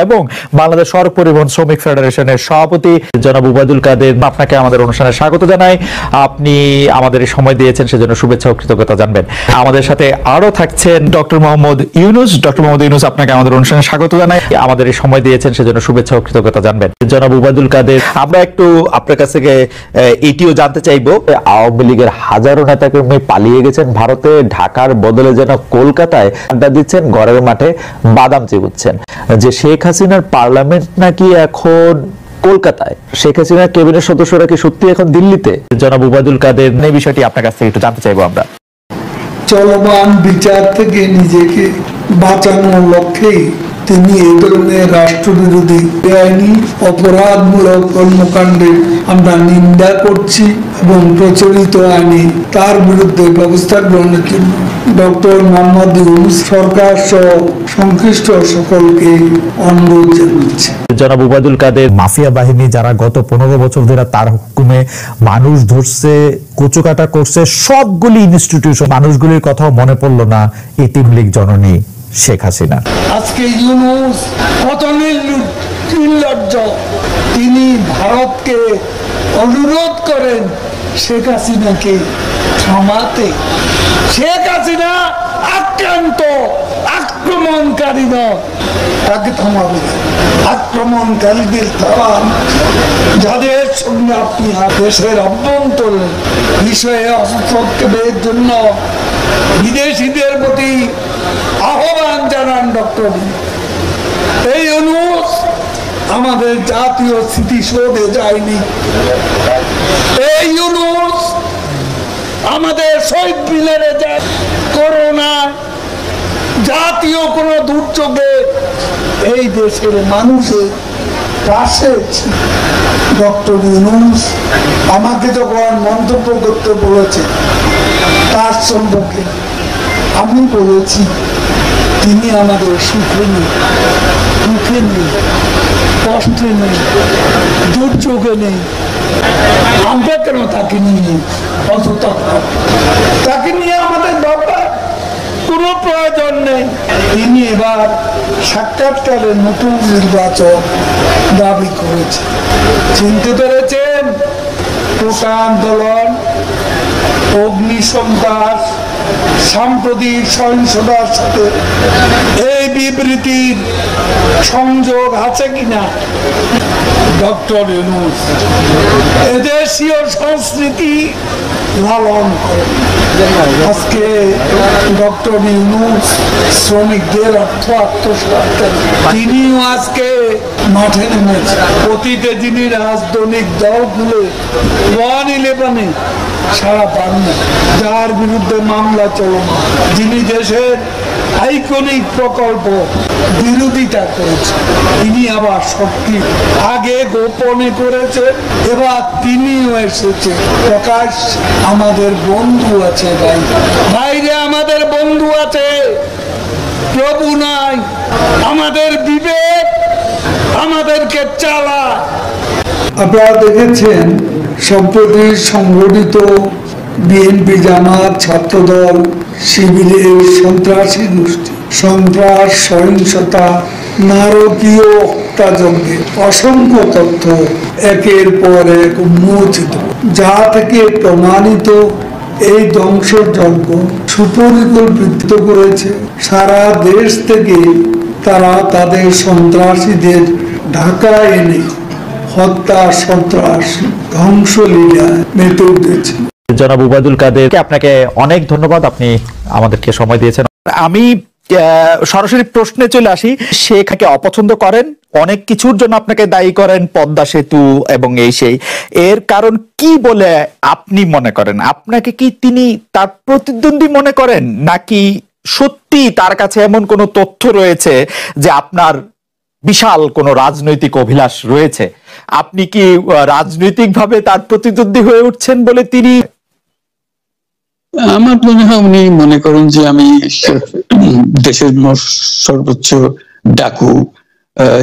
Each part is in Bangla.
এবং বাংলাদেশ সড়ক পরিবহন শ্রমিক ফেডারেশনের সভাপতি জনাব উবায়দুল কাদের, আপনাকে আমাদের অনুষ্ঠানে স্বাগত জানাই। আপনি আমাদের সময় দিয়েছেন সেজন্য শুভেচ্ছা ও কৃতজ্ঞতা জানবেন। আমাদের সাথে আরো থাকছেন ডক্টর মোহাম্মদ ইউনুস। ডক্টর মোহাম্মদ ইউনুস, আপনাকে আমাদের অনুষ্ঠানে স্বাগত জানাই। আমাদের সময় দিয়েছেন সেজন্য শুভেচ্ছা ও কৃতজ্ঞতা জানবেন। জনাব উবায়দুল কাদের, আমরা একটু আপনার কাছ থেকে এটিও জানতে চাইবো, আওয়ামী লীগের হাজারো নেতাকর্মী পালিয়ে গেছেন ভারতে, ঢাকার বদলে যেন কলকাতায় আড্ডা দিচ্ছেন, ঘরের মাঠে বাদাম চিবুচ্ছেন, যে শেখ হাসিনার পার্লামেন্ট নাকি এখন কলকাতায়, শেখ হাসিনার ক্যাবিনেট সদস্যরা কি সত্যি এখন দিল্লিতে? জনাব উবায়দুল কাদের, এই বিষয়টি আপনার কাছ থেকে একটু জানতে চাইবো আমরা। চলমান বিচার থেকে নিজেকে বাঁচানোর লক্ষ্যেই তিনি এই ধরনের রাষ্ট্রবিরোধী বেআইনি অপরাধমূলক কর্মকাণ্ডের আমরা নিন্দা করছি এবং প্রচলিত আইনে তার বিরুদ্ধে ব্যবস্থা গ্রহণের জন্য ডক্টর মোহাম্মদ ইউনূস সরকার সহ সংশ্লিষ্ট সকলকে অনুরোধ জানাচ্ছি। জনাব উবায়দুল কাদের, মাফিয়া বাহিনী যারা গত 15 বছর ধরে তার হুকুমে মানুষ ধরছে, কুচকাটা করছে, সবগুলি ইনস্টিটিউশন, মানুষগুলির কথাও মনে পড়লো না এতিম লীগ জননী শেখ হাসিনা। আজকে ইউনূস কত নির্লজ্জ, তিনি ভারতকে অনুরোধ করেন শেখ হাসিনাকে থামাতে। শেখ হাসিনা আক্রান্ত, আক্রমণকারী নয়, তাকে থামাবে। আক্রমণকারীদের থামান, যাদের সঙ্গে আপনি দেশের অভ্যন্তরীণ বিষয়ে হস্তক্ষেপের জন্য বিদেশিদের প্রতি আহ্বান জানান ডক্টর। এই ইউনূস আমাদের জাতীয় স্মৃতিসৌধে যায়নি, এই ইউনূস আমাদের শহীদ মিনারে যায়, করোনা জাতীয় কোন দুর্যোগে এই দেশের মানুষের পাশে ডক্টর ইউনূস আমাকে যখন মন্তব্য করতে বলেছে তার সম্পর্কে আমি বলেছি তিনি আমাদের সুখে নেই, দুঃখে নেই, কষ্টে নেই, দুর্যোগে নেই। আমরা কেন তাকে নিয়ে অযথা তাকে নিয়ে আমাদের বাবা কোনো প্রয়োজন নেই। তিনি এবার সাক্ষাৎকারে নতুন নির্বাচন দাবি করেছে। চিনতে পেরেছেন? কোটা আন্দোলন, অগ্নিসন্ত্রাস, সাম্প্রতিক সহিংসতার সাথে এই বিবৃতির সংযোগ আছে কিনা? ডক্টর ইউনূস এদেশীয় সংস্কৃতি লালন করেন। আজকে ডক্টর ইউনূস শ্রমিকদের অর্থ আত্মসাৎ করেন, তিনিও আজকে মাঠে নেমেছেন। অতীতে যিনি রাজনৈতিক দলগুলো 1-11 সারা পান না, যার বিরুদ্ধে মামলা চলমান, যিনি দেশের আইকনিক প্রকল্প বিরোধিতা করেছে, তিনি আবার সত্যি আগে গোপনে করেছে, এবার তিনিও এসেছে প্রকাশ। আমাদের বন্ধু আছে বাইরে, আমাদের বন্ধু আছে, প্রভু নাই। আমাদের বিবেক আমাদেরকে চালায়। আপনারা দেখেছেন সম্প্রতি সংগঠিত বিএনপি, জামাত, ছাত্রদল, শিবিরের সন্ত্রাসী গোষ্ঠী সন্ত্রাস, সহিংসতা, নারকীয় হত্যাযজ্ঞের অসংখ্য তথ্য একের পর এক উন্মোচিত, যা থেকে প্রমাণিত এই ধ্বংসের যজ্ঞ সুপরিকল্পিত করেছে। সারা দেশ থেকে তারা তাদের সন্ত্রাসীদের ঢাকায় এনে হত্যা, সন্ত্রাস, ধ্বংসলীলায় মেতে উঠেছে। জনাব উবায়দুল কাদের, আপনাকে অনেক ধন্যবাদ, আপনি আমাদেরকে সময় দিয়েছেন। আমি সরাসরি প্রশ্নে চলে আসি। শেখকে অপছন্দ করেন, অনেক কিছুর জন্য আপনাকে দায়ী করেন, পদ্মা সেতু এবং এই সেই, এর কারণ কি বলে আপনি মনে করেন? আপনাকে কি তিনি তার প্রতিদ্বন্দ্বী মনে করেন, নাকি সত্যি তার কাছে এমন কোন তথ্য রয়েছে যে আপনার বিশাল কোন রাজনৈতিক অভিলাষ রয়েছে? আপনি কি রাজনৈতিকভাবে তার প্রতিদ্বন্দ্বী হয়ে উঠছেন বলে তিনি? আমার মনে হয় উনি মনে করেন যে আমি দেশের সর্বোচ্চ ডাকু,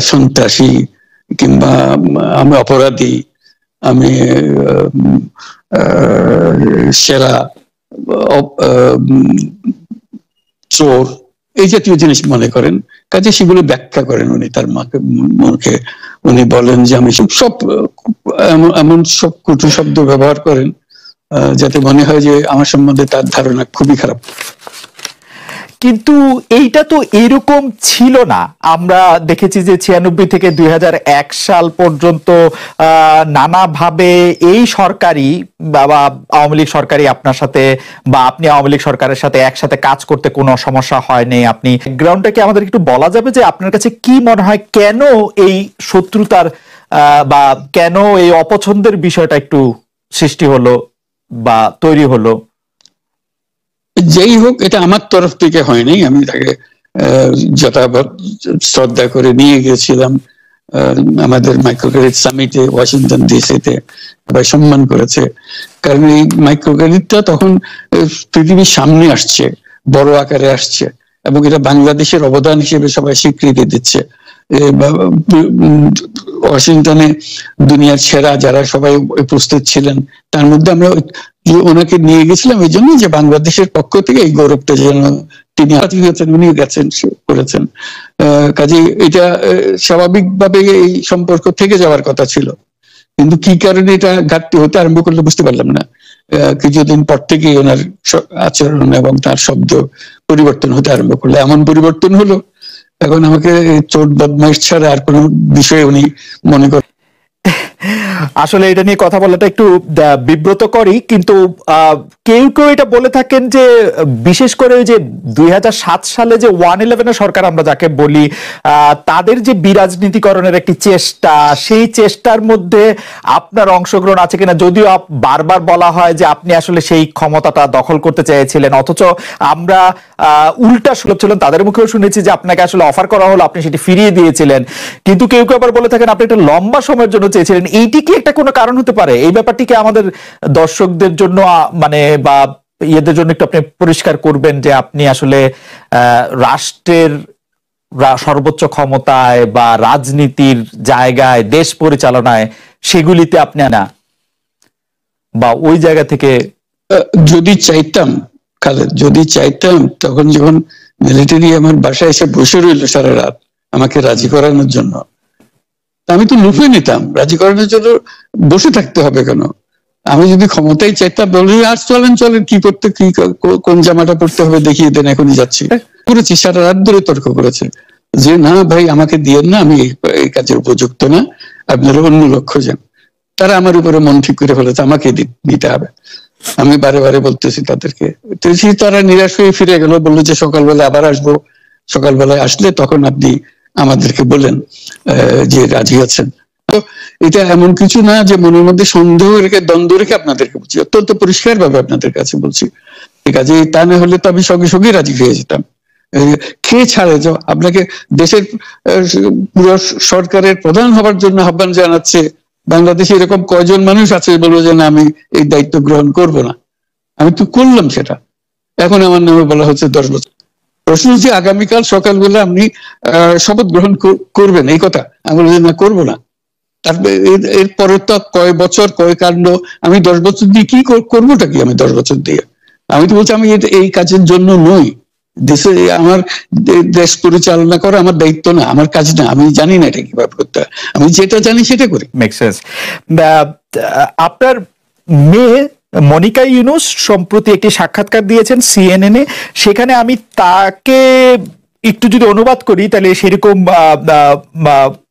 সন্ত্রাসী, কিংবা আমি অপরাধী, আমি সেরা চোর, এই জাতীয় জিনিস মনে করেন, কাজে সেগুলো ব্যাখ্যা করেন উনি তার মুখে। উনি বলেন যে আমি সব এমন সব কটু শব্দ ব্যবহার করেন যাতে মনে হয় যে আমার সম্বন্ধে তার ধারণা খুবই খারাপ। কিন্তু এইটা তো এরকম ছিল না। আমরা দেখেছি যে 96 থেকে 2001 সাল পর্যন্ত নানাভাবে এই সরকারি বা আওয়ামী লীগ সরকারি আপনার সাথে বা আপনি আওয়ামী লীগ সরকারের সাথে একসাথে কাজ করতে কোনো সমস্যা হয়নি। আপনি ব্যাকগ্রাউন্ডটাকে আমাদের একটু বলা যাবে যে আপনার কাছে কি মনে হয় কেন এই শত্রুতার বা কেন এই অপছন্দের বিষয়টা একটু সৃষ্টি হলো বা তৈরি হলো? যেই হোক, এটা আমার তরফ থেকে হয়নি। আমি তাকে যথাযথ শ্রদ্ধা করে নিয়ে গিয়েছিলাম আমাদের মাইক্রো ক্রেডিট সামিটে ওয়াশিংটন ডিসিতে, সবাই সম্মান করেছে। কারণ এই মাইক্রো ক্রেডিটটা তখন পৃথিবীর সামনে আসছে, বড় আকারে আসছে, এবং এটা বাংলাদেশের অবদান হিসেবে সবাই স্বীকৃতি দিচ্ছে। ওয়াশিংটনে দুনিয়ার সেরা যারা সবাই উপস্থিত ছিলেন, তার মধ্যে আমরা ওনাকে নিয়ে গেছিলাম এই জন্য যে বাংলাদেশের পক্ষ থেকে এই গৌরবটা যেন তিনি হয়েছেন, উনি গেছেন করেছেন। কাজে এটা স্বাভাবিকভাবে এই সম্পর্ক থেকে যাওয়ার কথা ছিল, কিন্তু কি কারণে এটা ঘাটতি হতে আরম্ভ করলে বুঝতে পারলাম না। কিছুদিন পর থেকে ওনার আচরণ এবং তার শব্দ পরিবর্তন হতে আরম্ভ করলো। এমন পরিবর্তন হলো এখন আমাকে চোট বদমাইশ ছাড়া আর কোনো বিষয়ে উনি মনে করেন। আসলে এটা নিয়ে কথা বলাটা একটু বিব্রতকরই, কিন্তু কেউ কেউ এটা বলে থাকেন যে বিশেষ করে যে 2007 সালে যে 111 সরকার আমরা যাকে বলি, তাদের যে বিরাজনীতিকরণের একটি চেষ্টা, সেই চেষ্টার মধ্যে আপনার অংশগ্রহণ আছে কিনা। যদিও বারবার বলা হয় যে আপনি আসলে সেই ক্ষমতাটা দখল করতে চেয়েছিলেন, অথচ আমরা উল্টা শুনেছিলেন, তাদের মুখেও শুনেছি যে আপনাকে আসলে অফার করা হলো, আপনি সেটি ফিরিয়ে দিয়েছিলেন। কিন্তু কেউ কেউ আবার বলে থাকেন আপনি একটা লম্বা সময়ের জন্য চেয়েছিলেন। এইটি কি একটা কোনো কারণ হতে পারে? এই ব্যাপারটিকে আমাদের দর্শকদের জন্য মানে বা ইয়েদের জন্য একটু আপনি পরিষ্কার করবেন যে আপনি আসলে রাষ্ট্রের সর্বোচ্চ ক্ষমতায় বা রাজনীতির জায়গায়, দেশ পরিচালনায়, সেগুলিতে আপনি না, বা ওই জায়গা থেকে যদি চাইতাম খালেদ, যদি চাইতাম, তখন যখন মিলিটারি আমার বাসায় এসে বসে রইল সারা রাত আমাকে রাজি করানোর জন্য, আমি তো লুফে নিতাম। রাজি করানোর জন্য বসে থাকতে হবে কেন? আমি যদি ক্ষমতায় চাইতাম, বলি আর চলেন চলেন, কি করতে, কি কোন জামাটা পড়তে হবে দেখিয়ে দেন, এখনই যাচ্ছি। করেছি, সারা রাত ধরে তর্ক করেছে যে না ভাই আমাকে দিয়েন না, আমি এই কাজের উপযুক্ত না, আপনারা অন্য লোক খোঁজেন। তারা আমার উপরে মন ঠিক করে ফেলেছে আমাকে দিতে হবে। আমি বারে বারে বলতেছি তাদেরকে, তারা নিরাশ হয়ে ফিরে গেল, বললো যে সকালবেলা আবার আসবো, সকালবেলায় আসলে তখন আপনি আমাদেরকে বলেন যে রাজি আছেন। তো এটা এমন কিছু না যে মনের মধ্যে সন্দেহ রেখে, দ্বন্দ্ব রেখে আপনাদেরকে বলছি, অত্যন্ত পরিষ্কার ভাবে আপনাদের কাছে বলছি। ঠিক আছে, তা না হলে তো আমি সঙ্গে সঙ্গে রাজি হয়ে যেতাম। খেয়ে ছাড়ে যে আপনাকে দেশের পুরো সরকারের প্রধান হবার জন্য আহ্বান জানাচ্ছে, বাংলাদেশে এরকম কয়জন মানুষ আছে বলবো যে না আমি এই দায়িত্ব গ্রহণ করব না? আমি তো করলাম সেটা, এখন আমার নামে বলা হচ্ছে 10 বছর। প্রশ্ন হচ্ছে আগামীকাল সকালবেলা আপনি শপথ গ্রহণ করবেন, এই কথা। আমি বলছি না, করবো না। তারপরে এরপরে তো কয় বছর, কয় কাণ্ড। আমি 10 বছর দিয়ে কি করবোটা কি? আমি 10 বছর দিয়ে, আমি তো বলছি আমি এই কাজের জন্য নই। দেশে আমার দেশ পরিচালনা করা আমার দায়িত্ব না, আমার কাজ না, আমি জানি না এটা কিভাবে করতে হয়, আমি যেটা জানি সেটা করি। Make sense. আপনার মেয়ে মনিকা ইউনুস সম্প্রতি একটি সাক্ষাৎকার দিয়েছেন CNN এ, সেখানে আমি তাকে একটু যদি অনুবাদ করি তাহলে সেরকম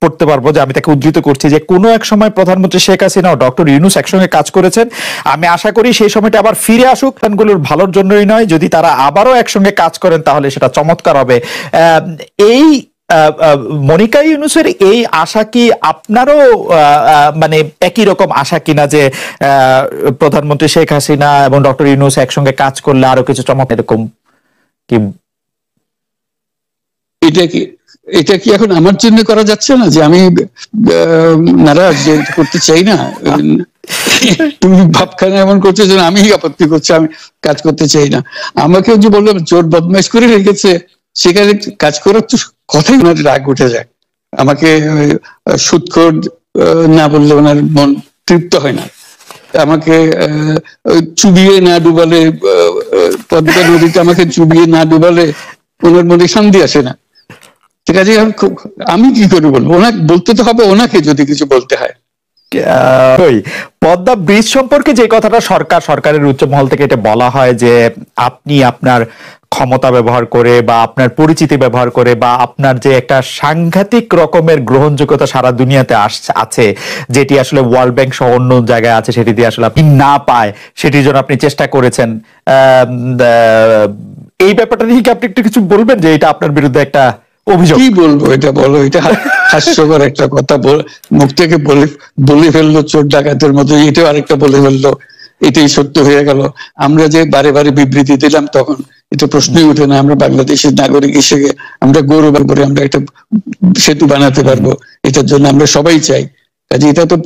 পড়তে পারবো যে আমি তাকে উদ্ধৃত করছি যে কোনো এক সময় প্রধানমন্ত্রী শেখ হাসিনা ও ডক্টর ইউনুস একসঙ্গে কাজ করেছেন। আমি আশা করি সেই সময়টা আবার ফিরে আসুক, গুলোর ভালোর জন্যই নয়। যদি তারা আবারও একসঙ্গে কাজ করেন তাহলে সেটা চমৎকার হবে। এই মনিকা ইউনুসের এই আশা কি আপনারও মানে একই রকম আশা কিনা যে প্রধানমন্ত্রী শেখ হাসিনা এবং ডক্টর ইউনুস একসঙ্গে কাজ করলে আরো কিছু চমৎকার, এরকম কি? এটা কি এখন আমার জন্য করা যাচ্ছে না যে আমি নারাজ, যে করতে চাই না? তুমি ভাবখানা এমন করছো যে আমি আপত্তি করছি, আমি কাজ করতে চাই না। আমাকে যে বললাম চোর বদমাইশ করে রেখেছে, সেখানে কাজ করার তো কথাই ওনার রাগ উঠে যায়। আমাকে সুদখোর না বললে ওনার মন তৃপ্ত হয় না। আমাকে চুবিয়ে না ডুবালে, পদ্মা নদীতে আমাকে চুবিয়ে না ডুবালে ওনার মধ্যে শান্তি আসে না। ঠিক আছে, আমি কি করে বলবো? ওনাকে বলতে তো হবে, ওনাকে যদি কিছু বলতে হয়। ওই পদ্মা ব্রিজ সম্পর্কে যে কথাটা সরকারের উচ্চ মহল থেকে এটা বলা হয় যে আপনি আপনার ক্ষমতা ব্যবহার করে বা আপনার পরিচিতি ব্যবহার করে বা আপনার যে একটা সাংঘাতিক রকমের গ্রহণযোগ্যতা সারা দুনিয়াতে আছে, যেটি আসলে ওয়ার্ল্ড ব্যাংক সহ অন্য জায়গায় আছে, সেটি দিয়ে আসলে আপনি না পায়, সেটির জন্য আপনি চেষ্টা করেছেন। এই ব্যাপারটা নিয়ে কি আপনি একটু কিছু বলবেন, যে এটা আপনার বিরুদ্ধে একটা অভিযোগ? কি বলবো, এটা বলো, এটা হাস্যকর একটা কথা মুখ থেকে বলে ফেললো চোর ডাকাতের মতো, এটাও আরেকটা বলে ফেললো, এটাই সত্য হয়ে গেল। আমরা যে বারে বারে বিবৃতি দিলাম তখন এটা প্রশ্নই উঠে না। আমরা বাংলাদেশের নাগরিক হিসেবে আমরা গৌরব করে আমরা একটা সেতু বানাতে পারবো, এটার জন্য আমরা সবাই চাই। কাজে এটা তো